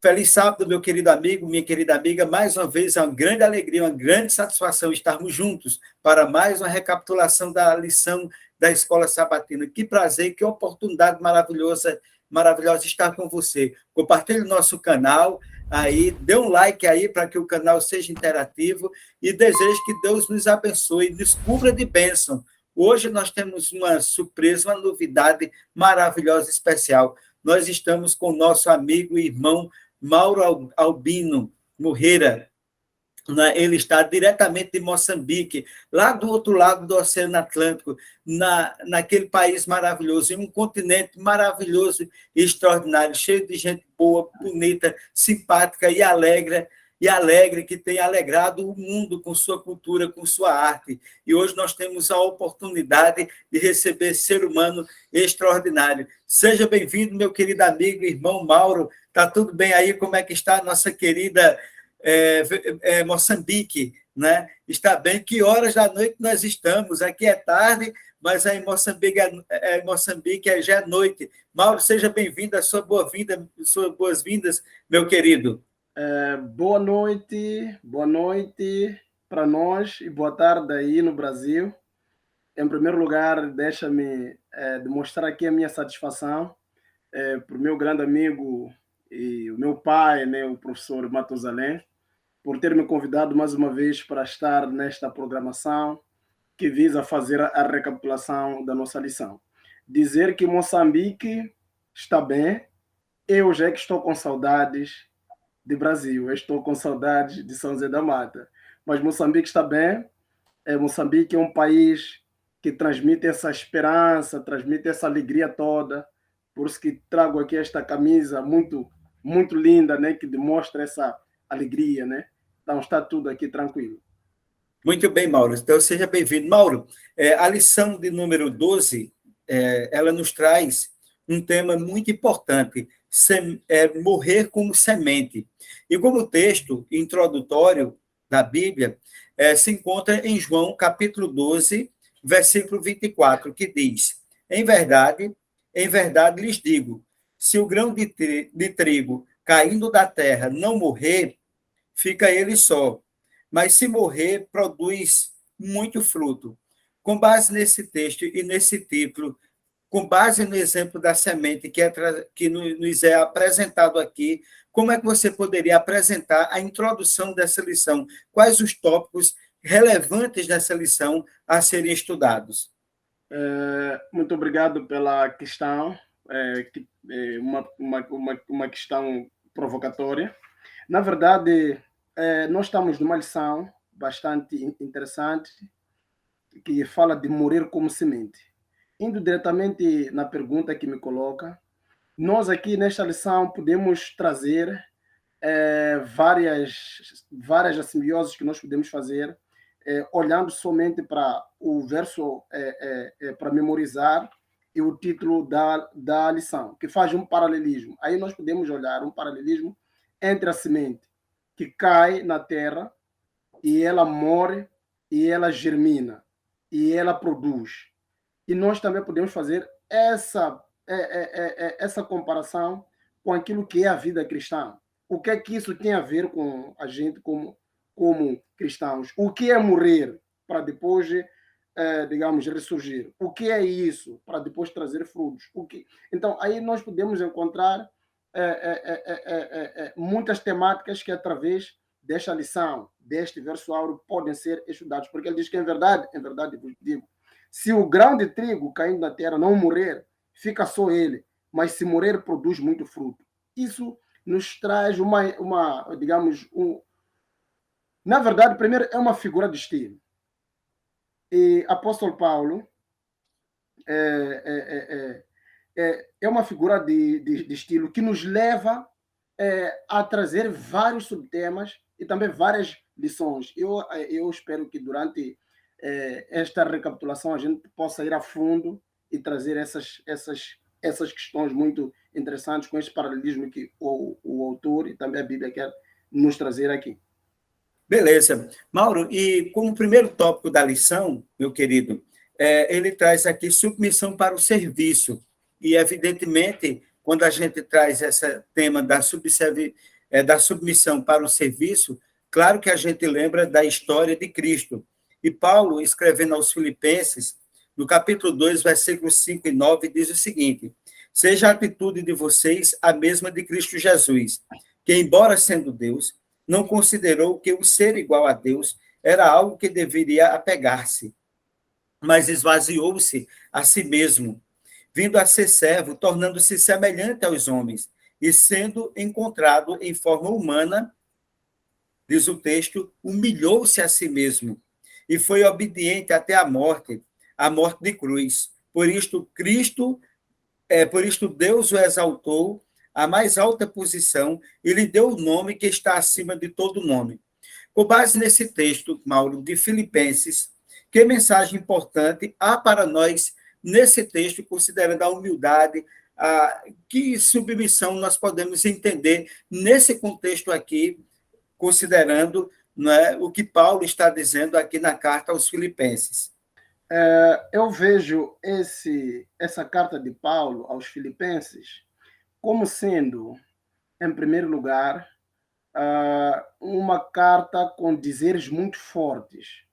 Feliz sábado, meu querido amigo, minha querida amiga. Mais uma vez, é uma grande alegria, uma grande satisfação estarmos juntos para mais uma recapitulação da lição da Escola Sabatina. Que prazer, que oportunidade maravilhosa estar com você. Compartilhe o nosso canal aí, dê um like aí para que o canal seja interativo e desejo que Deus nos abençoe, nos cubra de bênção. Hoje nós temos uma surpresa, uma novidade maravilhosa, especial. Nós estamos com o nosso amigo e irmão Mauro Albino Moreira, né? Ele está diretamente de Moçambique, lá do outro lado do Oceano Atlântico, naquele país maravilhoso, em um continente maravilhoso e extraordinário, cheio de gente boa, bonita, simpática e alegre, que tem alegrado o mundo com sua cultura, com sua arte. E hoje nós temos a oportunidade de receber esse ser humano extraordinário. Seja bem-vindo, meu querido amigo, irmão Mauro. Está tudo bem aí? Como é que está a nossa querida Moçambique, né? Está bem? Que horas da noite nós estamos? Aqui é tarde, mas aí em Moçambique já é noite. Mauro, seja bem-vindo, suas boas-vindas, meu querido. Boa noite para nós e boa tarde aí no Brasil. Em primeiro lugar, deixa-me demonstrar aqui a minha satisfação para o meu grande amigo e o meu pai, né, o professor Matusalém, por ter me convidado mais uma vez para estar nesta programação que visa fazer a recapitulação da nossa lição. Dizer que Moçambique está bem, eu já que estou com saudades de Brasil, eu estou com saudades de São José da Mata, mas Moçambique está bem. Moçambique é um país que transmite essa esperança, transmite essa alegria toda, por isso que trago aqui esta camisa muito, muito linda, né, que demonstra essa alegria, né? Então está tudo aqui tranquilo. Muito bem, Mauro. Então, seja bem-vindo. Mauro, a lição de número 12, ela nos traz um tema muito importante, morrer como semente. E como texto introdutório da Bíblia, se encontra em João, capítulo 12, versículo 24, que diz: em verdade lhes digo, se o grão de trigo caindo da terra não morrer, fica ele só, mas se morrer, produz muito fruto. Com base nesse texto e nesse título, com base no exemplo da semente que nos é apresentado aqui, como é que você poderia apresentar a introdução dessa lição? Quais os tópicos relevantes dessa lição a serem estudados? Muito obrigado pela questão, uma questão provocatória. Na verdade, nós estamos numa lição bastante interessante que fala de morrer como semente. Indo diretamente na pergunta que me coloca, nós aqui nesta lição podemos trazer várias assimbioses que nós podemos fazer, olhando somente para o verso para memorizar e o título da lição, que faz um paralelismo. Aí nós podemos olhar um paralelismo entre a semente que cai na terra e ela morre e ela germina e ela produz. E nós também podemos fazer essa comparação com aquilo que é a vida cristã. O que é que isso tem a ver com a gente como cristãos? O que é morrer para depois, digamos, ressurgir? O que é isso para depois trazer frutos? Então, aí nós podemos encontrar muitas temáticas que, através desta lição, deste verso áureo, podem ser estudados. Porque ele diz que, em verdade vos digo, se o grão de trigo caindo na terra não morrer, fica só ele, mas se morrer, produz muito fruto. Isso nos traz na verdade, primeiro é uma figura de estilo. E apóstolo Paulo é uma figura de estilo que nos leva a trazer vários subtemas e também várias lições. Eu espero que durante esta recapitulação a gente possa ir a fundo e trazer essas questões muito interessantes com esse paralelismo que o autor e também a Bíblia quer nos trazer aqui. Beleza. Mauro, e como primeiro tópico da lição, meu querido, ele traz aqui submissão para o serviço. E, evidentemente, quando a gente traz esse tema da da submissão para o serviço, claro que a gente lembra da história de Cristo. E Paulo, escrevendo aos Filipenses, no capítulo 2, versículos 5 e 9, diz o seguinte: seja a atitude de vocês a mesma de Cristo Jesus, que, embora sendo Deus, não considerou que o ser igual a Deus era algo que deveria apegar-se, mas esvaziou-se a si mesmo, vindo a ser servo, tornando-se semelhante aos homens, e sendo encontrado em forma humana, diz o texto, humilhou-se a si mesmo, e foi obediente até a morte de cruz. Por isto Deus o exaltou à mais alta posição e lhe deu o nome que está acima de todo nome. Com base nesse texto, Mauro, de Filipenses, que mensagem importante há para nós nesse texto, considerando a humildade, que submissão nós podemos entender nesse contexto aqui, considerando, não é, o que Paulo está dizendo aqui na carta aos Filipenses. Eu vejo essa carta de Paulo aos Filipenses como sendo, em primeiro lugar, uma carta com dizeres muito fortes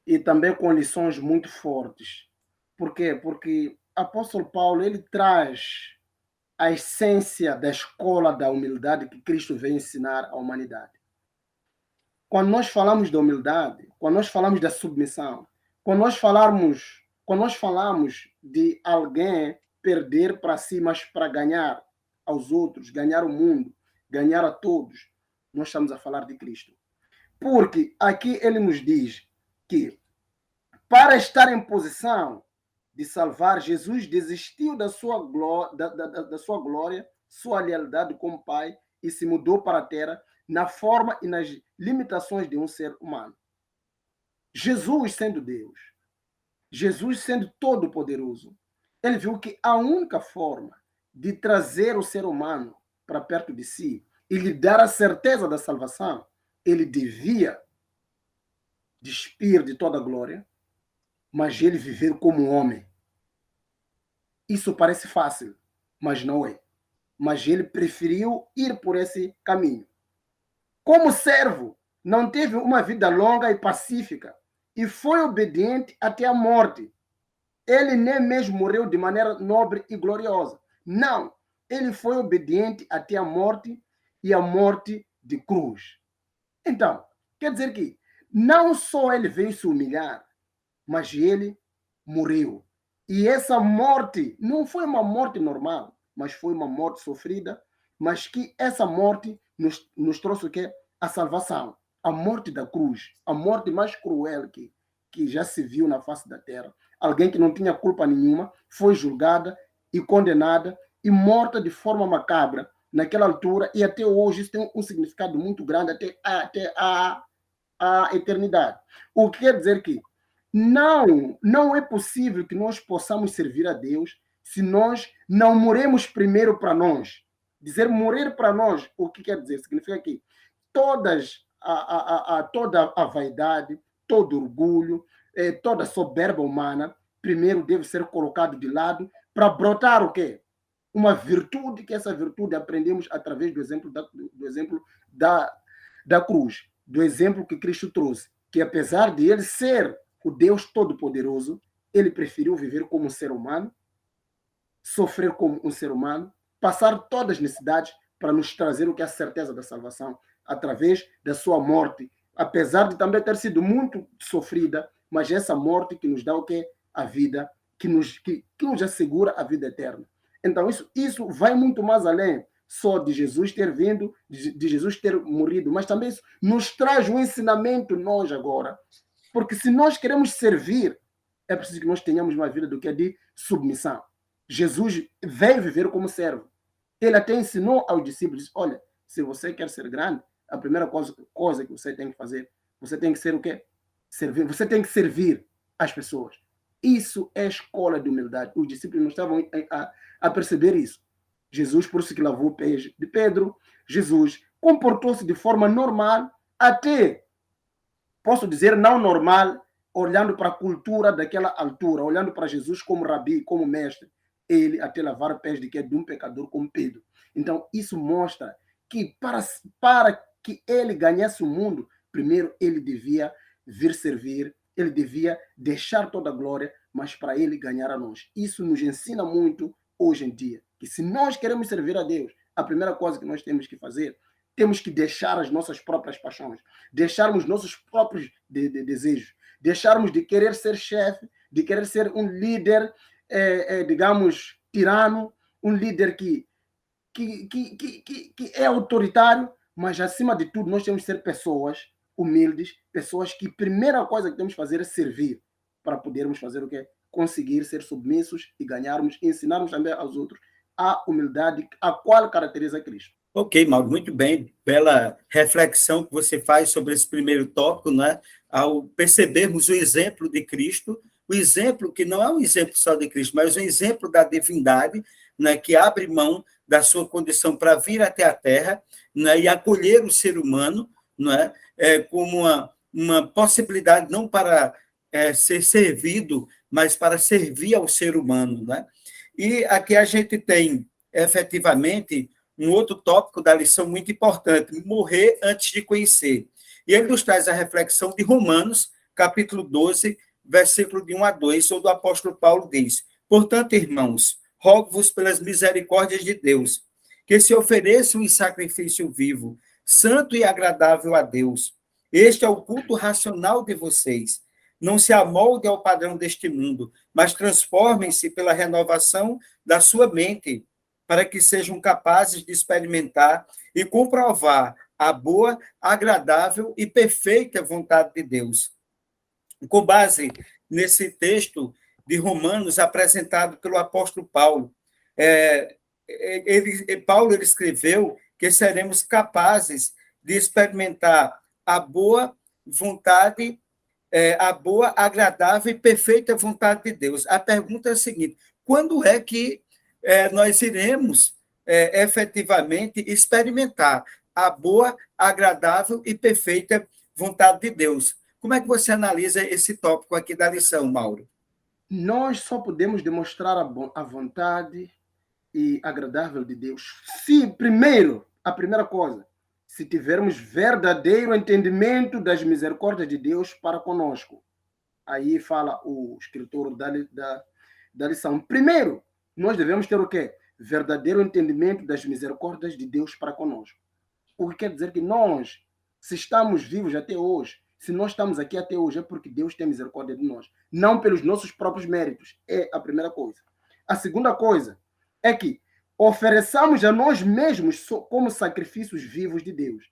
e também com lições muito fortes. Por quê? Porque o apóstolo Paulo ele traz a essência da escola da humildade que Cristo veio ensinar à humanidade. Quando nós falamos da humildade, quando nós falamos da submissão, quando nós falamos de alguém perder para si, mas para ganhar aos outros, ganhar o mundo, ganhar a todos, nós estamos a falar de Cristo. Porque aqui ele nos diz que para estar em posição de salvar, Jesus desistiu da sua glória, sua lealdade como Pai e se mudou para a terra na forma e nas limitações de um ser humano. Jesus sendo Deus, Jesus sendo todo-poderoso, ele viu que a única forma de trazer o ser humano para perto de si e lhe dar a certeza da salvação, ele devia despir de toda a glória, mas ele viver como homem. Isso parece fácil, mas não é. Mas ele preferiu ir por esse caminho. Como servo, não teve uma vida longa e pacífica e foi obediente até a morte. Ele nem mesmo morreu de maneira nobre e gloriosa. Não, ele foi obediente até a morte e a morte de cruz. Então, quer dizer que não só ele veio se humilhar, mas ele morreu. E essa morte não foi uma morte normal, mas foi uma morte sofrida, mas que essa morte nos trouxe o quê? A salvação, a morte da cruz, a morte mais cruel que já se viu na face da terra. Alguém que não tinha culpa nenhuma foi julgada e condenada e morta de forma macabra naquela altura, e até hoje isso tem um significado muito grande até a eternidade. O que quer dizer que não é possível que nós possamos servir a Deus se nós não morremos primeiro para nós. Dizer morrer para nós, o que quer dizer? Significa que toda a vaidade, todo orgulho, toda a soberba humana, primeiro deve ser colocado de lado para brotar o quê? Uma virtude, que essa virtude aprendemos através do exemplo da cruz, do exemplo que Cristo trouxe, que apesar de ele ser o Deus Todo-Poderoso, ele preferiu viver como um ser humano, sofrer como um ser humano, passar todas as necessidades para nos trazer o que é a certeza da salvação, através da sua morte, apesar de também ter sido muito sofrida, mas essa morte que nos dá o que? A vida, que nos assegura a vida eterna. Então, isso vai muito mais além só de Jesus ter vindo, de Jesus ter morrido, mas também isso nos traz um ensinamento nós agora. Porque se nós queremos servir, é preciso que nós tenhamos uma vida do que é de submissão. Jesus veio viver como servo. Ele até ensinou aos discípulos, olha, se você quer ser grande, a primeira coisa que você tem que fazer, você tem que ser o quê? Servir. Você tem que servir as pessoas. Isso é escola de humildade. Os discípulos não estavam a perceber isso. Jesus, por isso que lavou o pé de Pedro, Jesus comportou-se de forma normal, até, posso dizer, não normal, olhando para a cultura daquela altura, olhando para Jesus como rabi, como mestre, ele até lavar pés de um pecador como Pedro. Então, isso mostra que para que ele ganhasse o mundo, primeiro ele devia vir servir, ele devia deixar toda a glória, mas para ele ganhar a nós. Isso nos ensina muito hoje em dia, que se nós queremos servir a Deus, a primeira coisa que nós temos que fazer, temos que deixar as nossas próprias paixões, deixarmos nossos próprios desejos, deixarmos de querer ser chefe, de querer ser um líder, digamos, tirano, um líder que é autoritário, mas acima de tudo nós temos que ser pessoas humildes, pessoas que a primeira coisa que temos que fazer é servir, para podermos fazer o quê? Conseguir ser submissos e ganharmos, ensinarmos também aos outros a humildade, a qual caracteriza Cristo. Ok, Mauro, muito bem. Bela reflexão que você faz sobre esse primeiro tópico, né? Ao percebermos o exemplo de Cristo, o exemplo que não é um exemplo só de Cristo, mas um exemplo da divindade, né? Que abre mão da sua condição para vir até a Terra, né? E acolher o ser humano, né? Como uma possibilidade não para ser servido, mas para servir ao ser humano, né? E aqui a gente tem, efetivamente, um outro tópico da lição muito importante, morrer antes de conhecer. E ele nos traz a reflexão de Romanos, capítulo 12, versículo de 1 a 2, onde o apóstolo Paulo diz: portanto, irmãos, rogo-vos pelas misericórdias de Deus, que se ofereçam em sacrifício vivo, santo e agradável a Deus. Este é o culto racional de vocês. Não se amoldem ao padrão deste mundo, mas transformem-se pela renovação da sua mente, para que sejam capazes de experimentar e comprovar a boa, agradável e perfeita vontade de Deus. Com base nesse texto de Romanos apresentado pelo apóstolo Paulo, Paulo escreveu que seremos capazes de experimentar a boa vontade, a boa, agradável e perfeita vontade de Deus. A pergunta é a seguinte: quando é que nós iremos efetivamente experimentar a boa, agradável e perfeita vontade de Deus? Como é que você analisa esse tópico aqui da lição, Mauro? Nós só podemos demonstrar a vontade e agradável de Deus se, primeiro, a primeira coisa, se tivermos verdadeiro entendimento das misericórdias de Deus para conosco. Aí fala o escritor da lição. Primeiro, nós devemos ter o quê? Verdadeiro entendimento das misericórdias de Deus para conosco. O que quer dizer que nós, se estamos vivos até hoje, se nós estamos aqui até hoje, é porque Deus tem misericórdia de nós, não pelos nossos próprios méritos. É a primeira coisa. A segunda coisa é que ofereçamos a nós mesmos como sacrifícios vivos de Deus.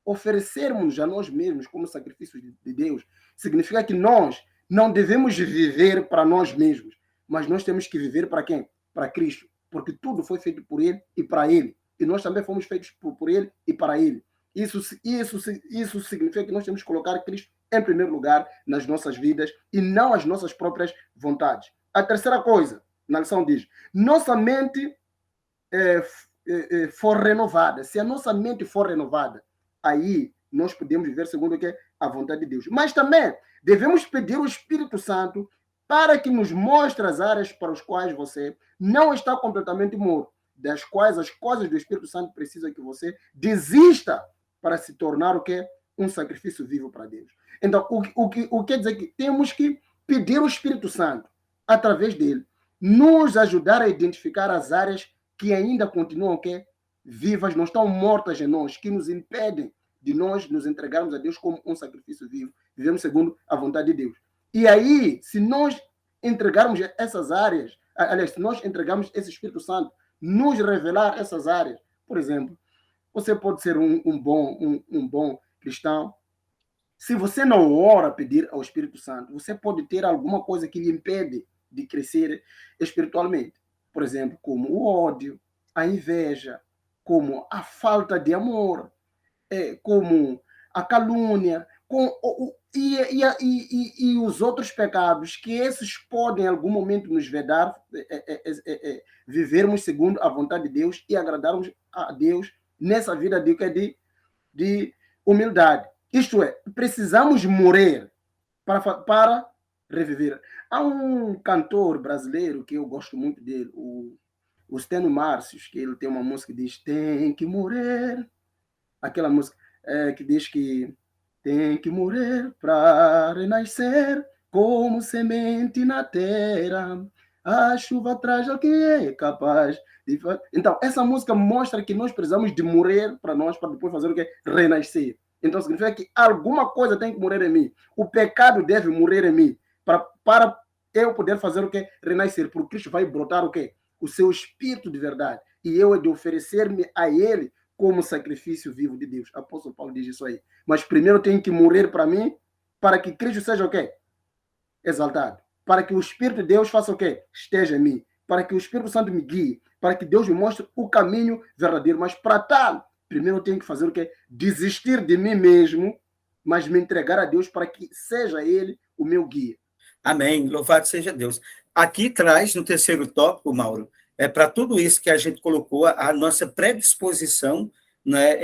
Oferecermos a nós mesmos como sacrifícios de Deus significa que nós não devemos viver para nós mesmos, mas nós temos que viver para quem? Para Cristo, porque tudo foi feito por Ele e para Ele. E nós também fomos feitos por Ele e para Ele. Isso significa que nós temos que colocar Cristo em primeiro lugar nas nossas vidas e não as nossas próprias vontades. A terceira coisa, na lição diz, nossa mente for renovada. Se a nossa mente for renovada, aí nós podemos viver segundo o que é a vontade de Deus. Mas também devemos pedir ao Espírito Santo para que nos mostre as áreas para as quais você não está completamente morto, das quais as coisas do Espírito Santo precisam que você desista para se tornar o que? Um sacrifício vivo para Deus. Então, o que quer dizer que temos que pedir ao Espírito Santo, através dele, nos ajudar a identificar as áreas que ainda continuam que vivas, não estão mortas em nós, que nos impedem de nós nos entregarmos a Deus como um sacrifício vivo, vivemos segundo a vontade de Deus. E aí, se nós entregarmos essas áreas, aliás, se nós entregarmos esse Espírito Santo, nos revelar essas áreas, por exemplo, você pode ser um bom cristão. Se você não ora a pedir ao Espírito Santo, você pode ter alguma coisa que lhe impede de crescer espiritualmente. Por exemplo, como o ódio, a inveja, como a falta de amor, como a calúnia, e os outros pecados, que esses podem em algum momento nos vedar vivermos segundo a vontade de Deus e agradarmos a Deus nessa vida de humildade. Isto é, precisamos morrer para reviver. Há um cantor brasileiro que eu gosto muito dele, o Stênio Márcios, que ele tem uma música que diz: tem que morrer aquela música que diz que tem que morrer para renascer como semente na terra. A chuva traz ao que é capaz de fazer. Então, essa música mostra que nós precisamos de morrer para nós, para depois fazer o quê? Renascer. Então, significa que alguma coisa tem que morrer em mim. O pecado deve morrer em mim para eu poder fazer o quê? Renascer. Porque Cristo vai brotar o quê? O seu espírito de verdade. E eu é de oferecer-me a ele como sacrifício vivo de Deus. O apóstolo Paulo diz isso aí. Mas primeiro eu tenho que morrer para mim, para que Cristo seja o quê? Exaltado. Para que o Espírito de Deus faça o quê? Esteja em mim. Para que o Espírito Santo me guie. Para que Deus me mostre o caminho verdadeiro. Mas para tal, primeiro eu tenho que fazer o quê? Desistir de mim mesmo, mas me entregar a Deus para que seja Ele o meu guia. Amém. Louvado seja Deus. Aqui traz, no terceiro tópico, Mauro, para tudo isso que a gente colocou, a nossa predisposição, né,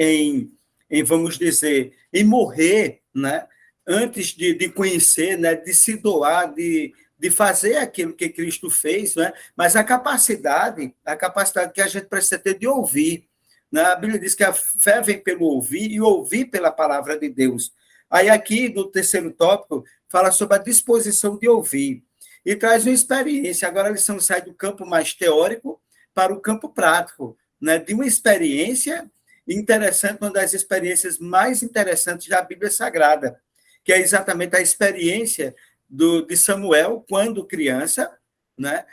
vamos dizer, em morrer, né, antes de conhecer, né, de se doar, de fazer aquilo que Cristo fez, né, mas a capacidade que a gente precisa ter de ouvir. Né? A Bíblia diz que a fé vem pelo ouvir e ouvir pela palavra de Deus. Aí aqui, no terceiro tópico, fala sobre a disposição de ouvir e traz uma experiência. Agora a lição sai do campo mais teórico para o campo prático, né? De uma experiência interessante, uma das experiências mais interessantes da Bíblia Sagrada, que é exatamente a experiência de Samuel, quando criança, né?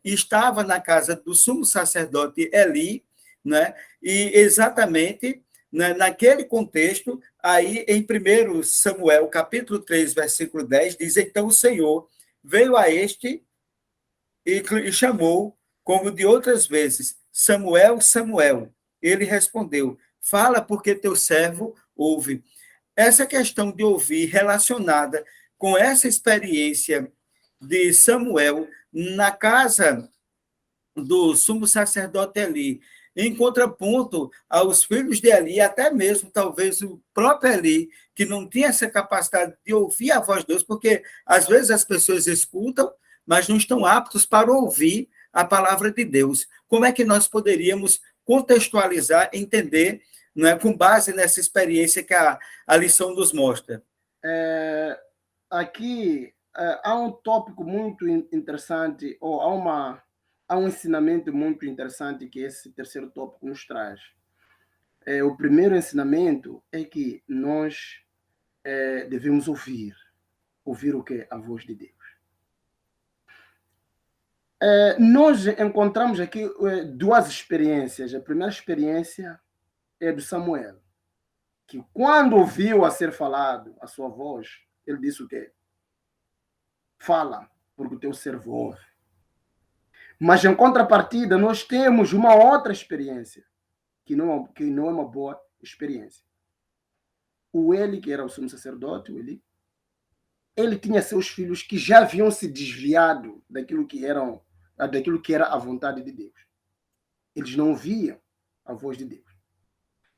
Estava na casa do sumo sacerdote Eli, né? E exatamente naquele contexto, aí em 1 Samuel, capítulo 3, versículo 10, diz: então o Senhor veio a este e chamou, como de outras vezes, Samuel, Samuel. Ele respondeu: fala, porque teu servo ouve. Essa questão de ouvir relacionada com essa experiência de Samuel na casa do sumo sacerdote Eli, em contraponto aos filhos de Eli, até mesmo talvez o próprio Eli, que não tinha essa capacidade de ouvir a voz de Deus, porque às vezes as pessoas escutam, mas não estão aptos para ouvir a palavra de Deus. Como é que nós poderíamos contextualizar, entender, né, com base nessa experiência que a lição nos mostra? Aqui há um tópico muito interessante, ou há um ensinamento muito interessante que esse terceiro tópico nos traz. O primeiro ensinamento é que nós devemos ouvir. Ouvir o quê? A voz de Deus. Nós encontramos aqui duas experiências. A primeira experiência é do Samuel, que quando ouviu a ser falado a sua voz, ele disse o quê? Fala, porque o teu servo ouve. Mas em contrapartida, nós temos uma outra experiência, que não é uma boa experiência. O Eli, que era o sumo sacerdote, ele tinha seus filhos que já haviam se desviado daquilo que era a vontade de Deus. Eles não ouviam a voz de Deus.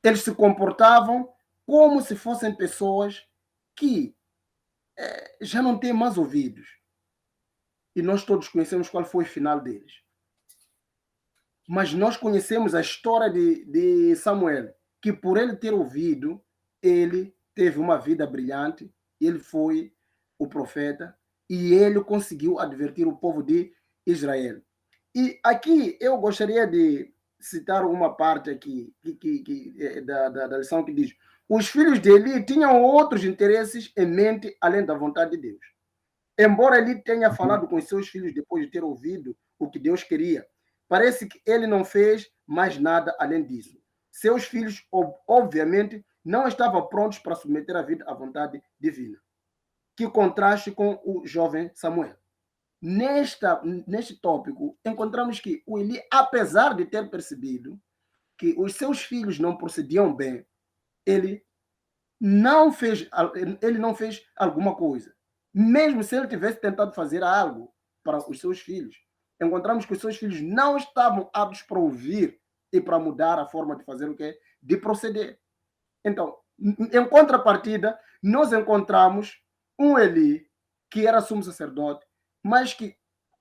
Eles se comportavam como se fossem pessoas que já não têm mais ouvidos. E nós todos conhecemos qual foi o final deles. Mas nós conhecemos a história de Samuel, que por ele ter ouvido, ele teve uma vida brilhante, ele foi o profeta, e ele conseguiu advertir o povo de Israel. E aqui eu gostaria de citar uma parte aqui da lição que diz: os filhos de Eli tinham outros interesses em mente além da vontade de Deus. Embora Eli tenha falado com os seus filhos depois de ter ouvido o que Deus queria, parece que ele não fez mais nada além disso. Seus filhos, obviamente, não estavam prontos para submeter a vida à vontade divina. Que contraste com o jovem Samuel. Neste tópico, encontramos que o Eli, apesar de ter percebido que os seus filhos não procediam bem, ele não fez alguma coisa. Mesmo se ele tivesse tentado fazer algo para os seus filhos, encontramos que os seus filhos não estavam aptos para ouvir e para mudar a forma de fazer o quê? De proceder. Então, em contrapartida, nós encontramos um Eli, que era sumo sacerdote, mas que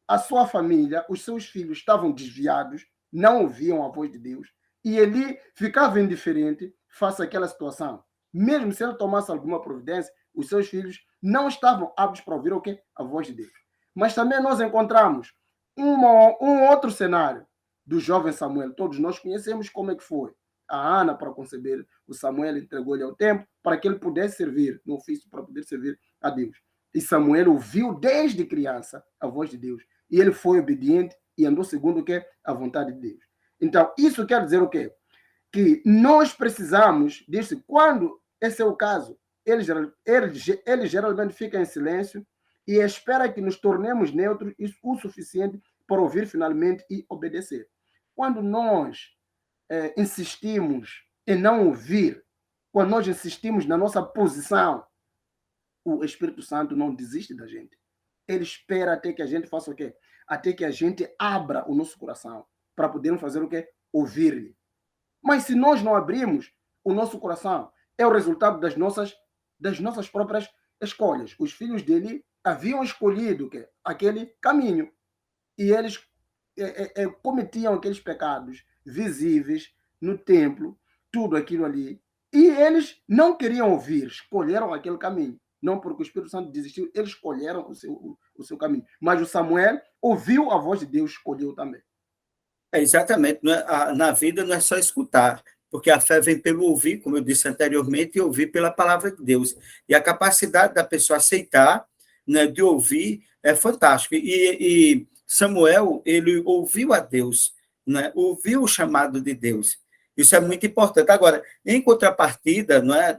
a sua família, os seus filhos estavam desviados, não ouviam a voz de Deus, e Eli ficava indiferente, face àquela situação. Mesmo se ele tomasse alguma providência, os seus filhos não estavam aptos para ouvir o quê? A voz de Deus. Mas também nós encontramos um outro cenário do jovem Samuel. Todos nós conhecemos como é que foi. A Ana, para conceber o Samuel, entregou-lhe ao tempo para que ele pudesse servir no ofício, para poder servir a Deus. E Samuel ouviu desde criança a voz de Deus. E ele foi obediente e andou segundo o que? A vontade de Deus. Então, isso quer dizer o quê? Que nós precisamos disso. Quando esse é o caso, ele geralmente fica em silêncio e espera que nos tornemos neutros o suficiente para ouvir finalmente e obedecer. Quando nós insistimos em não ouvir, quando nós insistimos na nossa posição, o Espírito Santo não desiste da gente. Ele espera até que a gente faça o quê? Até que a gente abra o nosso coração para podermos fazer o quê? Ouvir-lhe. Mas se nós não abrimos o nosso coração, é o resultado das nossas próprias escolhas. Os filhos dele haviam escolhido aquele caminho e eles cometiam aqueles pecados visíveis no templo, tudo aquilo ali, e eles não queriam ouvir, escolheram aquele caminho. Não porque o Espírito Santo desistiu, eles escolheram o seu caminho. Mas o Samuel ouviu a voz de Deus, escolheu também. Exatamente. Na vida não é só escutar, porque a fé vem pelo ouvir, como eu disse anteriormente, e ouvir pela palavra de Deus. E a capacidade da pessoa aceitar, né, de ouvir, é fantástica. E Samuel, ele ouviu a Deus, né, ouviu o chamado de Deus. Isso é muito importante. Agora, em contrapartida, não é,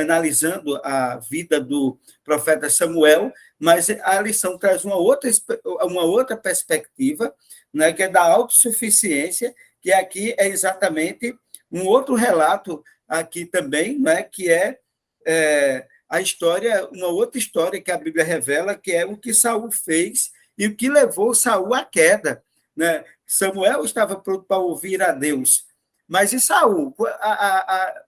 analisando a vida do profeta Samuel, mas a lição traz uma outra perspectiva, né, que é da autossuficiência, que aqui é exatamente um outro relato aqui também, né, que é a história, uma outra história que a Bíblia revela, que é o que Saul fez e o que levou Saul à queda, né? Samuel estava pronto para ouvir a Deus, mas e Saul?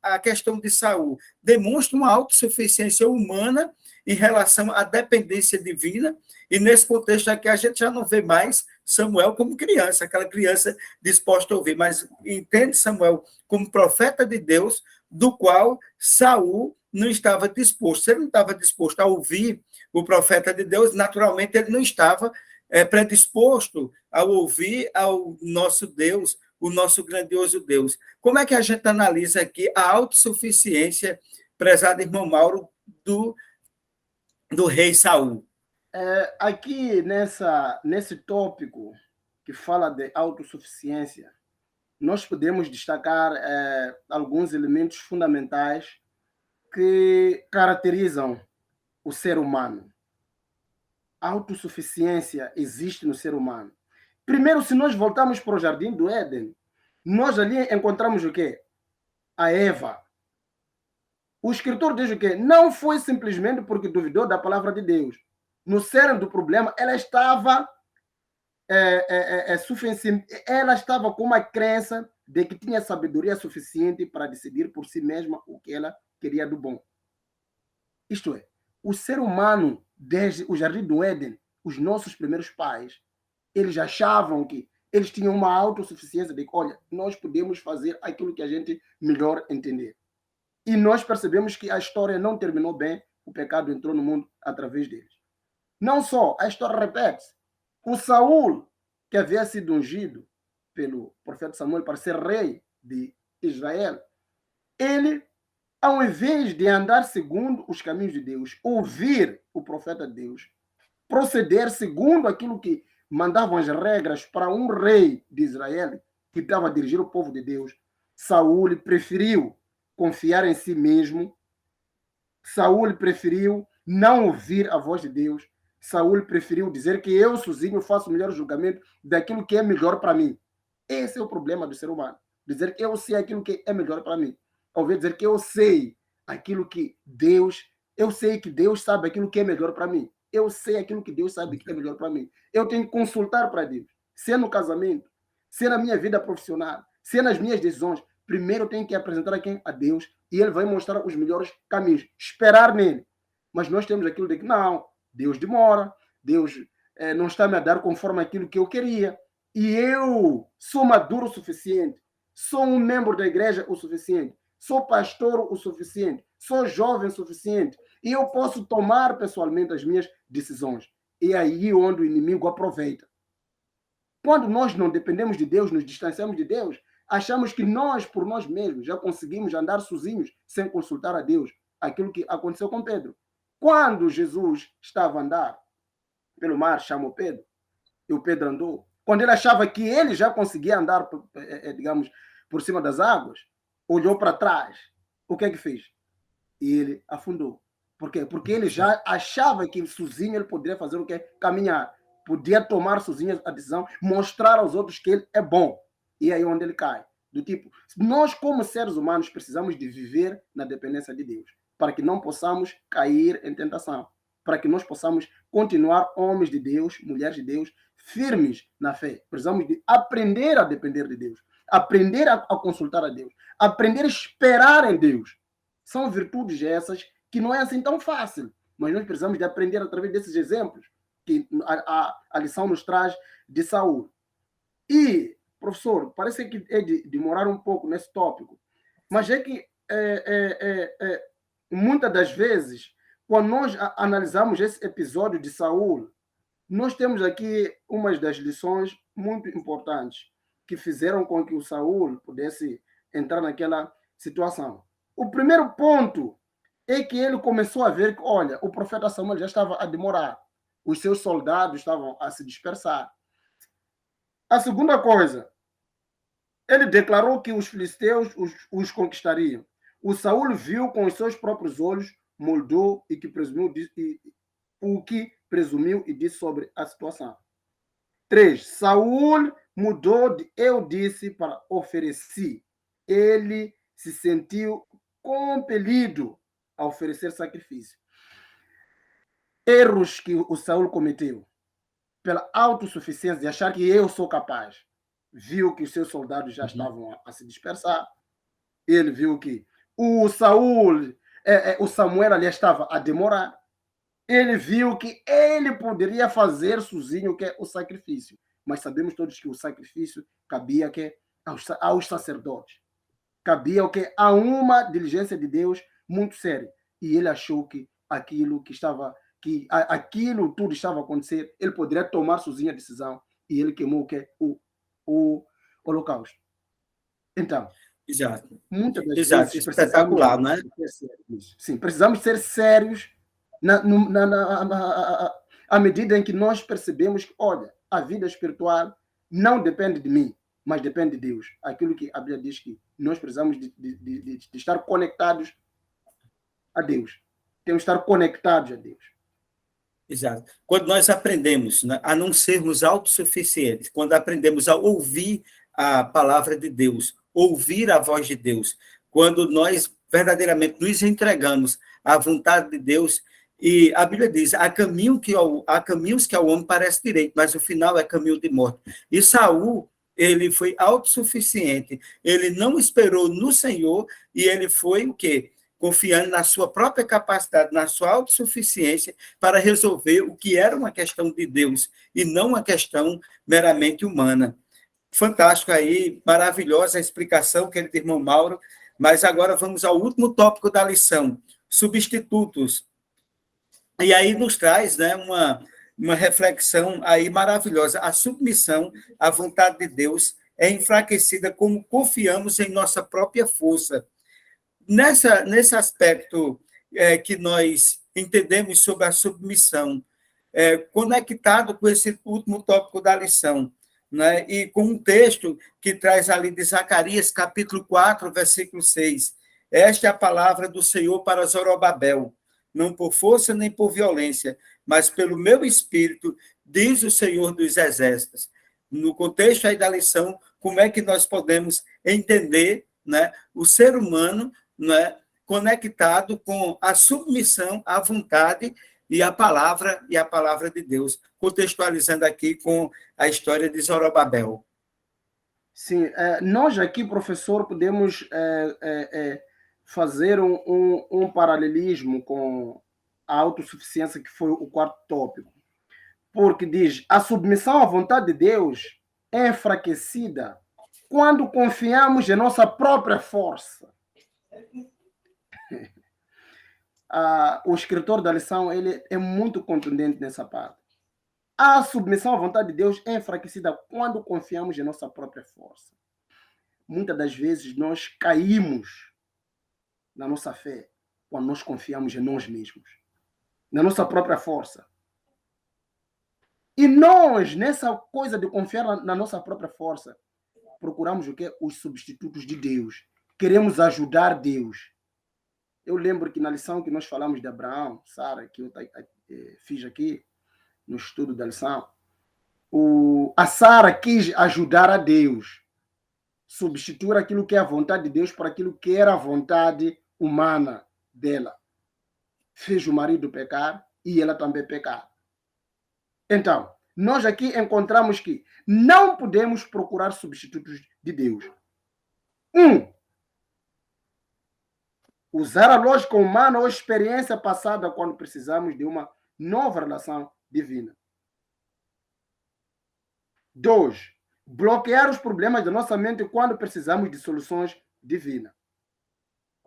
A questão de Saul demonstra uma autossuficiência humana em relação à dependência divina, e nesse contexto aqui a gente já não vê mais Samuel como criança, aquela criança disposta a ouvir, mas entende Samuel como profeta de Deus, do qual Saul não estava disposto. Se ele não estava disposto a ouvir o profeta de Deus, naturalmente ele não estava predisposto a ouvir ao nosso Deus, o nosso grandioso Deus. Como é que a gente analisa aqui a autossuficiência, prezado irmão Mauro, do rei Saul? Aqui nesse tópico que fala de autossuficiência, nós podemos destacar alguns elementos fundamentais que caracterizam o ser humano. A autossuficiência existe no ser humano. Primeiro, se nós voltarmos para o Jardim do Éden, nós ali encontramos o quê? A Eva. O escritor diz o quê? Não foi simplesmente porque duvidou da palavra de Deus. No cerne do problema, ela estava ela estava com uma crença de que tinha sabedoria suficiente para decidir por si mesma o que ela queria do bom. Isto é, o ser humano, desde o Jardim do Éden, os nossos primeiros pais, eles achavam que eles tinham uma autossuficiência de que, olha, nós podemos fazer aquilo que a gente melhor entender. E nós percebemos que a história não terminou bem, o pecado entrou no mundo através deles. Não só, a história repete-se. O Saul, que havia sido ungido pelo profeta Samuel para ser rei de Israel, ele, ao invés de andar segundo os caminhos de Deus, ouvir o profeta de Deus, proceder segundo aquilo que mandavam as regras para um rei de Israel, que estava a dirigir o povo de Deus, Saul preferiu confiar em si mesmo, Saul preferiu não ouvir a voz de Deus, Saul preferiu dizer que eu sozinho faço o melhor julgamento daquilo que é melhor para mim. Esse é o problema do ser humano. Dizer que eu sei aquilo que é melhor para mim. Ao invés de dizer que eu sei aquilo que eu sei que Deus sabe aquilo que é melhor para mim. Eu sei aquilo que Deus sabe que é melhor para mim. Eu tenho que consultar para Deus. Se é no casamento, se é na minha vida profissional, se é nas minhas decisões, primeiro eu tenho que apresentar a Deus e Ele vai mostrar os melhores caminhos. Esperar nele. Mas nós temos aquilo de que não, Deus demora, Deus não está me a dar conforme aquilo que eu queria. E eu sou maduro o suficiente, sou um membro da igreja o suficiente sou pastor o suficiente, sou jovem o suficiente, e eu posso tomar pessoalmente as minhas decisões. E aí onde o inimigo aproveita. Quando nós não dependemos de Deus, nos distanciamos de Deus, achamos que nós, por nós mesmos, já conseguimos andar sozinhos sem consultar a Deus. Aquilo que aconteceu com Pedro. Quando Jesus estava a andar pelo mar, chamou Pedro, e o Pedro andou. Quando ele achava que ele já conseguia andar, digamos, por cima das águas, olhou para trás. O que é que fez? E ele afundou. Por quê? Porque ele já achava que sozinho ele poderia fazer o quê? Caminhar. Podia tomar sozinho a decisão, mostrar aos outros que ele é bom. E aí onde ele cai. Do tipo, nós como seres humanos precisamos de viver na dependência de Deus, para que não possamos cair em tentação, para que nós possamos continuar homens de Deus, mulheres de Deus, firmes na fé. Precisamos de aprender a depender de Deus, aprender a consultar a Deus, aprender a esperar em Deus. São virtudes essas que não é assim tão fácil, mas nós precisamos de aprender através desses exemplos que a lição nos traz de Saul. E, professor, parece que é de demorar um pouco nesse tópico, mas é que muitas das vezes, quando nós analisamos esse episódio de Saul, nós temos aqui umas das lições muito importantes que fizeram com que o Saul pudesse entrar naquela situação. O primeiro ponto é que ele começou a ver que, olha, o profeta Samuel já estava a demorar, os seus soldados estavam a se dispersar. A segunda coisa, ele declarou que os filisteus os conquistariam. O Saul viu com os seus próprios olhos, moldou e que presumiu o que presumiu e disse sobre a situação. 3. Saul mudou de eu disse para ofereci. Ele se sentiu compelido a oferecer sacrifício. Erros que o Saul cometeu pela autossuficiência de achar que eu sou capaz. Viu que os seus soldados já estavam a se dispersar. Ele viu que o Saul, o Samuel ali estava a demorar. Ele viu que ele poderia fazer sozinho que é o sacrifício. Mas sabemos todos que o sacrifício cabia que aos sacerdotes. Cabia o que a uma diligência de Deus muito séria. E ele achou que aquilo aquilo tudo estava a acontecer, ele poderia tomar sozinho a decisão e ele queimou o holocausto. Então, exato, muitas das exato, vezes espetacular, não é? Sim, precisamos ser sérios à medida em que nós percebemos que, olha, a vida espiritual não depende de mim, mas depende de Deus. Aquilo que a Bíblia diz que nós precisamos de estar conectados a Deus. Temos que estar conectados a Deus. Exato. Quando nós aprendemos, né, a não sermos autossuficientes, quando aprendemos a ouvir a palavra de Deus, ouvir a voz de Deus, quando nós verdadeiramente nos entregamos à vontade de Deus, e a Bíblia diz, há caminhos que ao homem parece direito, mas o final é caminho de morte. E Saul, ele foi autossuficiente, ele não esperou no Senhor, e ele foi o quê? Confiando na sua própria capacidade, na sua autossuficiência, para resolver o que era uma questão de Deus, e não uma questão meramente humana. Fantástico aí, maravilhosa a explicação, querido irmão Mauro, mas agora vamos ao último tópico da lição, substitutos. E aí nos traz, né, uma reflexão aí maravilhosa. A submissão à vontade de Deus é enfraquecida como confiamos em nossa própria força. Nesse aspecto que nós entendemos sobre a submissão, conectado com esse último tópico da lição, né, e com um texto que traz ali de Zacarias, capítulo 4, versículo 6. Esta é a palavra do Senhor para Zorobabel, não por força nem por violência, mas pelo meu espírito, diz o Senhor dos Exércitos. No contexto aí da lição, como é que nós podemos entender, né, o ser humano, né, conectado com a submissão à vontade e à palavra de Deus, contextualizando aqui com a história de Zorobabel. Sim, nós aqui, professor, podemos fazer um paralelismo com a autossuficiência, que foi o quarto tópico. Porque diz, a submissão à vontade de Deus é enfraquecida quando confiamos em nossa própria força. O escritor da lição ele é muito contundente nessa parte. A submissão à vontade de Deus é enfraquecida quando confiamos em nossa própria força. Muitas das vezes nós caímos na nossa fé quando nós confiamos em nós mesmos, na nossa própria força. E nós, nessa coisa de confiar na nossa própria força, procuramos o quê? Os substitutos de Deus. Queremos ajudar Deus. Eu lembro que na lição que nós falamos de Abraão, Sara, que eu fiz aqui, no estudo da lição, a Sara quis ajudar a Deus, substituir aquilo que é a vontade de Deus por aquilo que era a vontade humana dela. Fez o marido pecar e ela também pecar. Então, nós aqui encontramos que não podemos procurar substitutos de Deus. Usar a lógica humana ou experiência passada quando precisamos de uma nova relação divina. 2. Bloquear os problemas da nossa mente quando precisamos de soluções divinas.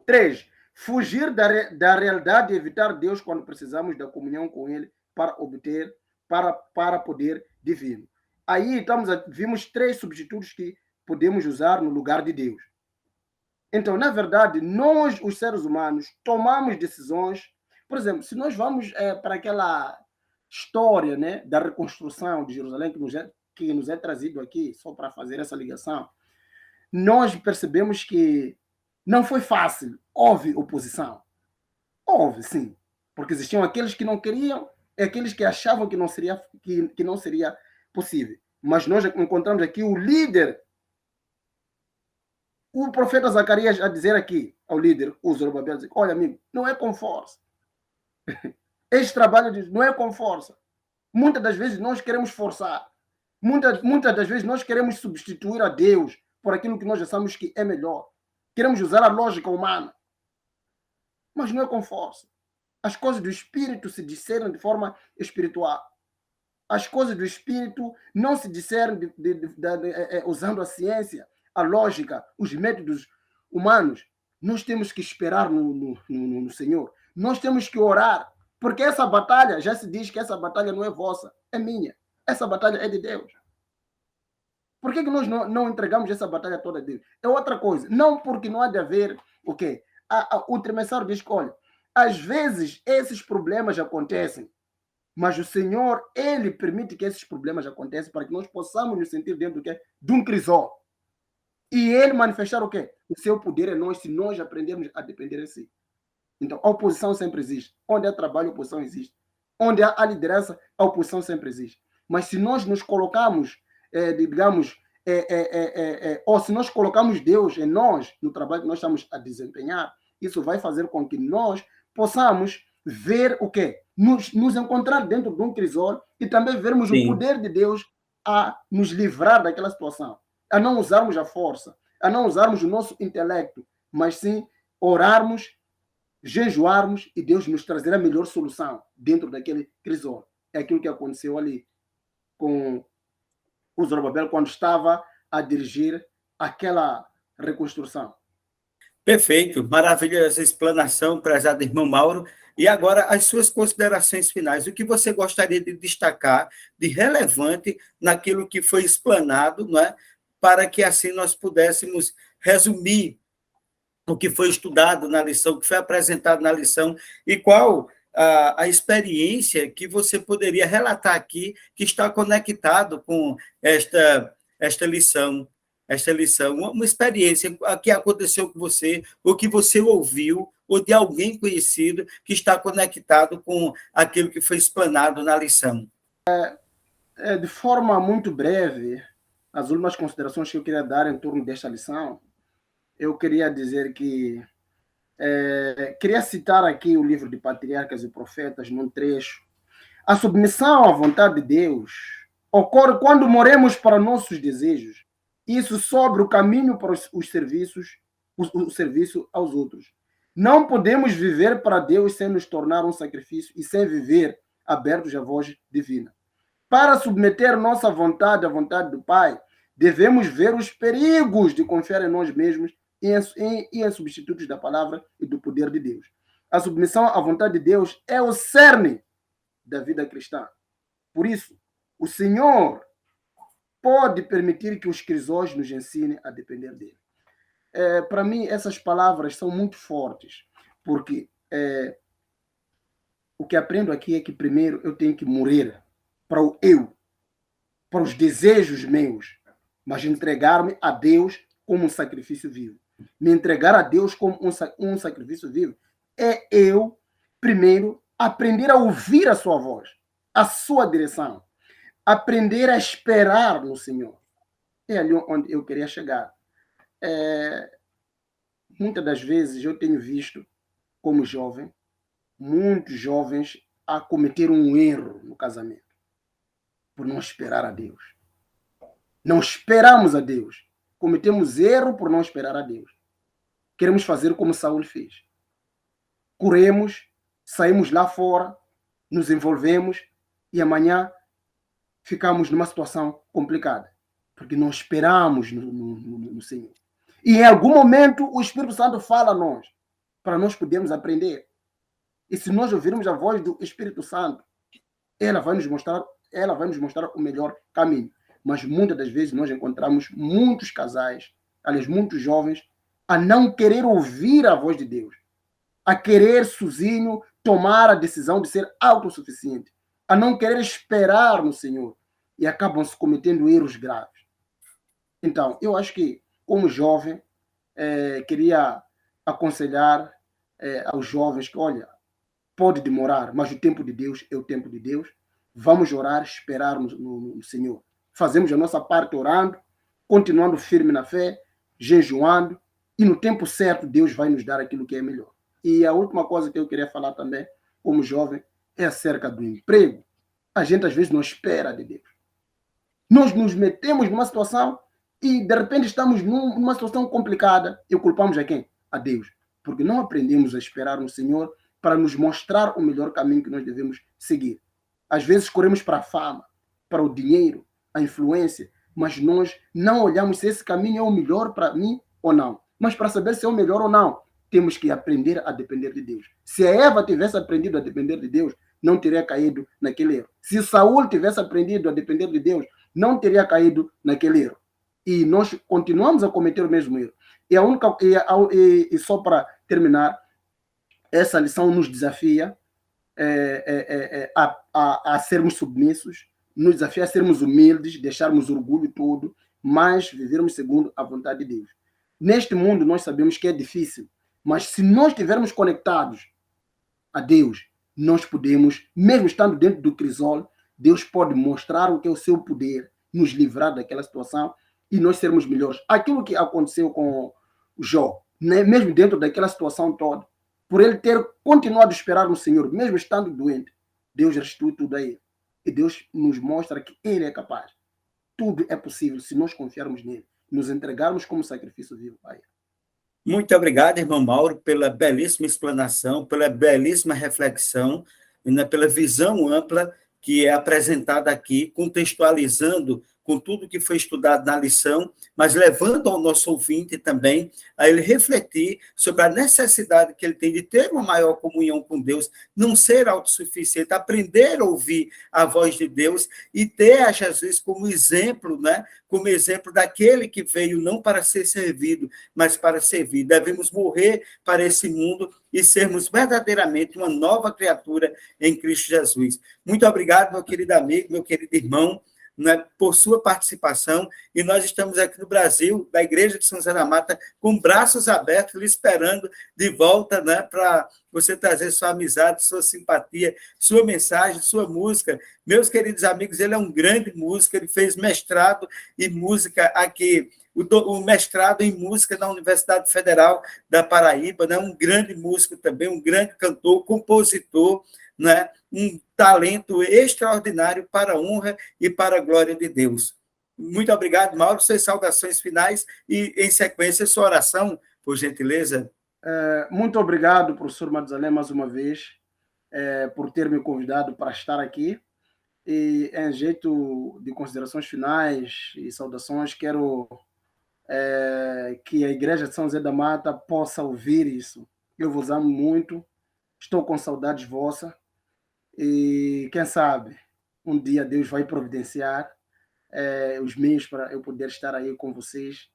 3. Fugir da realidade e evitar Deus quando precisamos da comunhão com Ele para obter para poder divino. Aí vimos 3 substitutos que podemos usar no lugar de Deus. Então, na verdade, nós, os seres humanos, tomamos decisões. Por exemplo, se nós vamos para aquela história, né, da reconstrução de Jerusalém, que nos é trazido aqui, só para fazer essa ligação, nós percebemos que não foi fácil. Houve oposição. Houve, sim. Porque existiam aqueles que não queriam e aqueles que achavam que não seria possível. Mas nós encontramos aqui o líder, o profeta Zacarias, a dizer aqui ao líder, o Zorobabel, dizer, olha, amigo, não é com força. Este trabalho não é com força. Muitas das vezes nós queremos forçar. Muitas das vezes nós queremos substituir a Deus por aquilo que nós achamos que é melhor. Queremos usar a lógica humana. Mas não é com força. As coisas do Espírito se discernem de forma espiritual. As coisas do Espírito não se discernem usando a ciência, a lógica, os métodos humanos. Nós temos que esperar no Senhor. Nós temos que orar. Porque essa batalha, já se diz que essa batalha não é vossa, é minha. Essa batalha é de Deus. Por que nós não entregamos essa batalha toda a Deus? É outra coisa. Não porque não há de haver o quê? O Trimessário diz que, olha, às vezes esses problemas acontecem, mas o Senhor, Ele permite que esses problemas aconteçam para que nós possamos nos sentir dentro do quê? De um crisol. E Ele manifestar o quê? O seu poder em nós, se nós aprendermos a depender de si. Então, a oposição sempre existe. Onde há trabalho, a oposição existe. Onde há a liderança, a oposição sempre existe. Mas se nós nos colocamos, ou se nós colocamos Deus em nós, no trabalho que nós estamos a desempenhar, isso vai fazer com que nós possamos ver o quê? Nos encontrar dentro de um crisol e também vermos Sim. o poder de Deus a nos livrar daquela situação. A não usarmos a força, a não usarmos o nosso intelecto, mas sim orarmos, jejuarmos e Deus nos trazer a melhor solução dentro daquele crisol. É aquilo que aconteceu ali com o Zorobabel quando estava a dirigir aquela reconstrução. Perfeito, maravilhosa explanação, prezado irmão Mauro. E agora as suas considerações finais. O que você gostaria de destacar de relevante naquilo que foi explanado, não é? Para que assim nós pudéssemos resumir o que foi estudado na lição, o que foi apresentado na lição, e qual a experiência que você poderia relatar aqui, que está conectado com esta lição, uma experiência que aconteceu com você, ou que você ouviu, ou de alguém conhecido, que está conectado com aquilo que foi explanado na lição. De forma muito breve, as últimas considerações que eu queria dar em torno desta lição, eu queria dizer que queria citar aqui o livro de Patriarcas e Profetas, num trecho. A submissão à vontade de Deus ocorre quando morremos para nossos desejos. Isso sobre o caminho para os serviços, o serviço aos outros. Não podemos viver para Deus sem nos tornar um sacrifício e sem viver abertos à voz divina. Para submeter nossa vontade à vontade do Pai, devemos ver os perigos de confiar em nós mesmos e em substitutos da palavra e do poder de Deus. A submissão à vontade de Deus é o cerne da vida cristã. Por isso, o Senhor pode permitir que os crisós nos ensinem a depender dele. Para mim, essas palavras são muito fortes, porque o que aprendo aqui é que primeiro eu tenho que morrer para o eu, para os desejos meus, mas entregar-me a Deus como um sacrifício vivo. Me entregar a Deus como um sacrifício vivo é eu, primeiro, aprender a ouvir a sua voz, a sua direção, aprender a esperar no Senhor. É ali onde eu queria chegar. Muitas das vezes eu tenho visto, como jovem, muitos jovens a cometer um erro no casamento, por não esperar a Deus. Não esperamos a Deus. Cometemos erro por não esperar a Deus. Queremos fazer como Saul fez. Corremos, saímos lá fora, nos envolvemos e amanhã ficamos numa situação complicada, porque não esperamos no Senhor. E em algum momento o Espírito Santo fala a nós, para nós podermos aprender. E se nós ouvirmos a voz do Espírito Santo, ela vai nos mostrar o melhor caminho. Mas muitas das vezes nós encontramos muitos casais, aliás, muitos jovens, a não querer ouvir a voz de Deus, a querer sozinho tomar a decisão de ser autossuficiente, a não querer esperar no Senhor e acabam se cometendo erros graves. Então, eu acho que, como jovem, queria aconselhar aos jovens que, olha, pode demorar, mas o tempo de Deus é o tempo de Deus. Vamos orar, esperar no Senhor. Fazemos a nossa parte orando, continuando firme na fé, jejuando, e no tempo certo Deus vai nos dar aquilo que é melhor. E a última coisa que eu queria falar também, como jovem, é acerca do emprego. A gente às vezes não espera de Deus. Nós nos metemos numa situação e de repente estamos numa situação complicada e culpamos a quem? A Deus. Porque não aprendemos a esperar no Senhor para nos mostrar o melhor caminho que nós devemos seguir. Às vezes corremos para a fama, para o dinheiro, a influência, mas nós não olhamos se esse caminho é o melhor para mim ou não. Mas para saber se é o melhor ou não, temos que aprender a depender de Deus. Se a Eva tivesse aprendido a depender de Deus, não teria caído naquele erro. Se Saul tivesse aprendido a depender de Deus, não teria caído naquele erro. E nós continuamos a cometer o mesmo erro. E só para terminar, essa lição nos desafia a sermos submissos, nos desafia a sermos humildes, deixarmos orgulho todo, mas vivermos segundo a vontade de Deus. Neste mundo nós sabemos que é difícil, mas se nós estivermos conectados a Deus, nós podemos, mesmo estando dentro do crisol, Deus pode mostrar o que é o seu poder, nos livrar daquela situação e nós sermos melhores. Aquilo que aconteceu com o Jó, né? Mesmo dentro daquela situação toda, por ele ter continuado a esperar no Senhor, mesmo estando doente, Deus restitui tudo a ele. E Deus nos mostra que ele é capaz. Tudo é possível se nós confiarmos nele, nos entregarmos como sacrifício vivo a ele. Muito obrigado, irmão Mauro, pela belíssima explanação, pela belíssima reflexão, né, pela visão ampla que é apresentada aqui, contextualizando com tudo que foi estudado na lição, mas levando ao nosso ouvinte também a ele refletir sobre a necessidade que ele tem de ter uma maior comunhão com Deus, não ser autossuficiente, aprender a ouvir a voz de Deus e ter a Jesus como exemplo, né? Como exemplo daquele que veio não para ser servido, mas para servir. Devemos morrer para esse mundo e sermos verdadeiramente uma nova criatura em Cristo Jesus. Muito obrigado, meu querido amigo, meu querido irmão, né, por sua participação, e nós estamos aqui no Brasil, da Igreja de São José da Mata, com braços abertos, lhe esperando de volta, né, para você trazer sua amizade, sua simpatia, sua mensagem, sua música. Meus queridos amigos, ele é um grande músico, ele fez mestrado em música aqui, o mestrado em música na Universidade Federal da Paraíba, né, um grande músico também, um grande cantor, compositor, né, um talento extraordinário para a honra e para a glória de Deus. Muito obrigado, Mauro. Suas saudações finais e, em sequência, sua oração, por gentileza. Muito obrigado, professor Matusalém, mais uma vez, por ter me convidado para estar aqui. E, em jeito de considerações finais e saudações, quero que a Igreja de São José da Mata possa ouvir isso. Eu vos amo muito, estou com saudades vossas e quem sabe um dia Deus vai providenciar os meios para eu poder estar aí com vocês.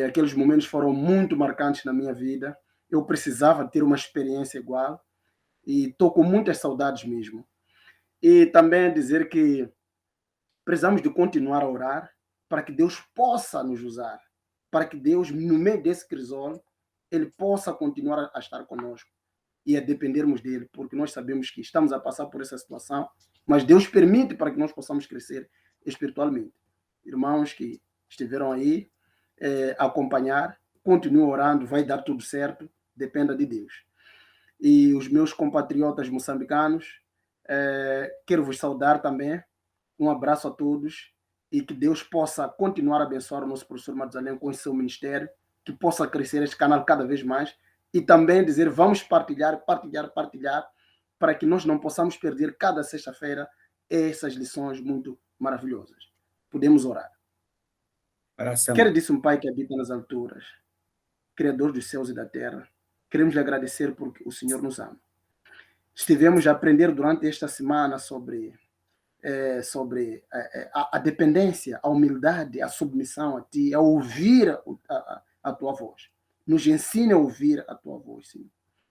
Aqueles momentos foram muito marcantes na minha vida. Eu precisava ter uma experiência igual e estou com muitas saudades mesmo. E também dizer que precisamos de continuar a orar para que Deus possa nos usar, para que Deus, no meio desse crisol, Ele possa continuar a estar conosco e a dependermos dele, porque nós sabemos que estamos a passar por essa situação, mas Deus permite para que nós possamos crescer espiritualmente. Irmãos que estiveram aí a acompanhar, continuem orando, vai dar tudo certo, dependa de Deus. E os meus compatriotas moçambicanos, quero vos saudar também. Um abraço a todos e que Deus possa continuar a abençoar o nosso professor Matusalém com o seu ministério, que possa crescer este canal cada vez mais e também dizer, vamos partilhar, para que nós não possamos perder cada sexta-feira essas lições muito maravilhosas. Podemos orar. Oração. Queridíssimo Pai que habita nas alturas, Criador dos céus e da terra, queremos lhe agradecer porque o Senhor nos ama. Estivemos a aprender durante esta semana sobre a dependência, a humildade, a submissão a Ti, a ouvir a Tua voz. Nos ensina a ouvir a Tua voz, Senhor.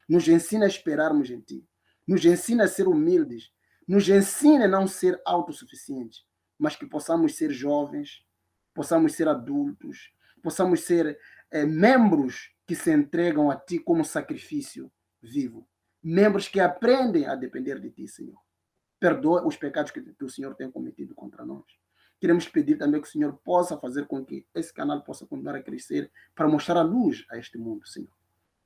Nos ensina a esperarmos em Ti. Nos ensina a ser humildes. Nos ensina a não ser autossuficientes, mas que possamos ser jovens, possamos ser adultos, possamos ser membros que se entregam a Ti como sacrifício vivo. Membros que aprendem a depender de Ti, Senhor. Perdoa os pecados que o Senhor tem cometido contra nós. Queremos pedir também que o Senhor possa fazer com que esse canal possa continuar a crescer para mostrar a luz a este mundo, Senhor.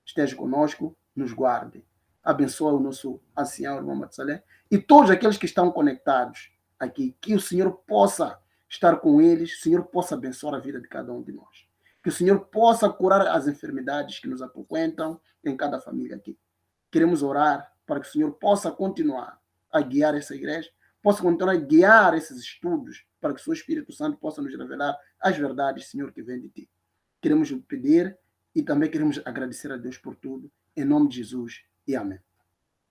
Esteja conosco, nos guarde. Abençoa o nosso ancião, irmão Matusalém, e todos aqueles que estão conectados aqui. Que o Senhor possa estar com eles, o Senhor possa abençoar a vida de cada um de nós. Que o Senhor possa curar as enfermidades que nos acoquentam em cada família aqui. Queremos orar para que o Senhor possa continuar a guiar essa igreja, possa continuar a guiar esses estudos, para que o seu Espírito Santo possa nos revelar as verdades, Senhor, que vem de Ti. Queremos pedir e também queremos agradecer a Deus por tudo, em nome de Jesus, e amém.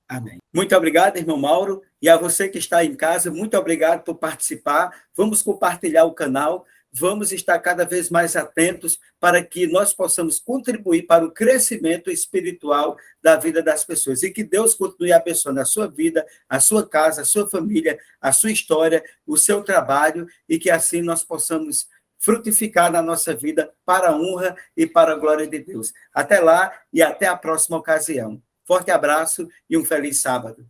Amém. Muito obrigado, irmão Mauro, e a você que está em casa, muito obrigado por participar. Vamos compartilhar o canal, vamos estar cada vez mais atentos para que nós possamos contribuir para o crescimento espiritual da vida das pessoas. E que Deus continue abençoando a sua vida, a sua casa, a sua família, a sua história, o seu trabalho, e que assim nós possamos frutificar na nossa vida para a honra e para a glória de Deus. Até lá e até a próxima ocasião. Forte abraço e um feliz sábado.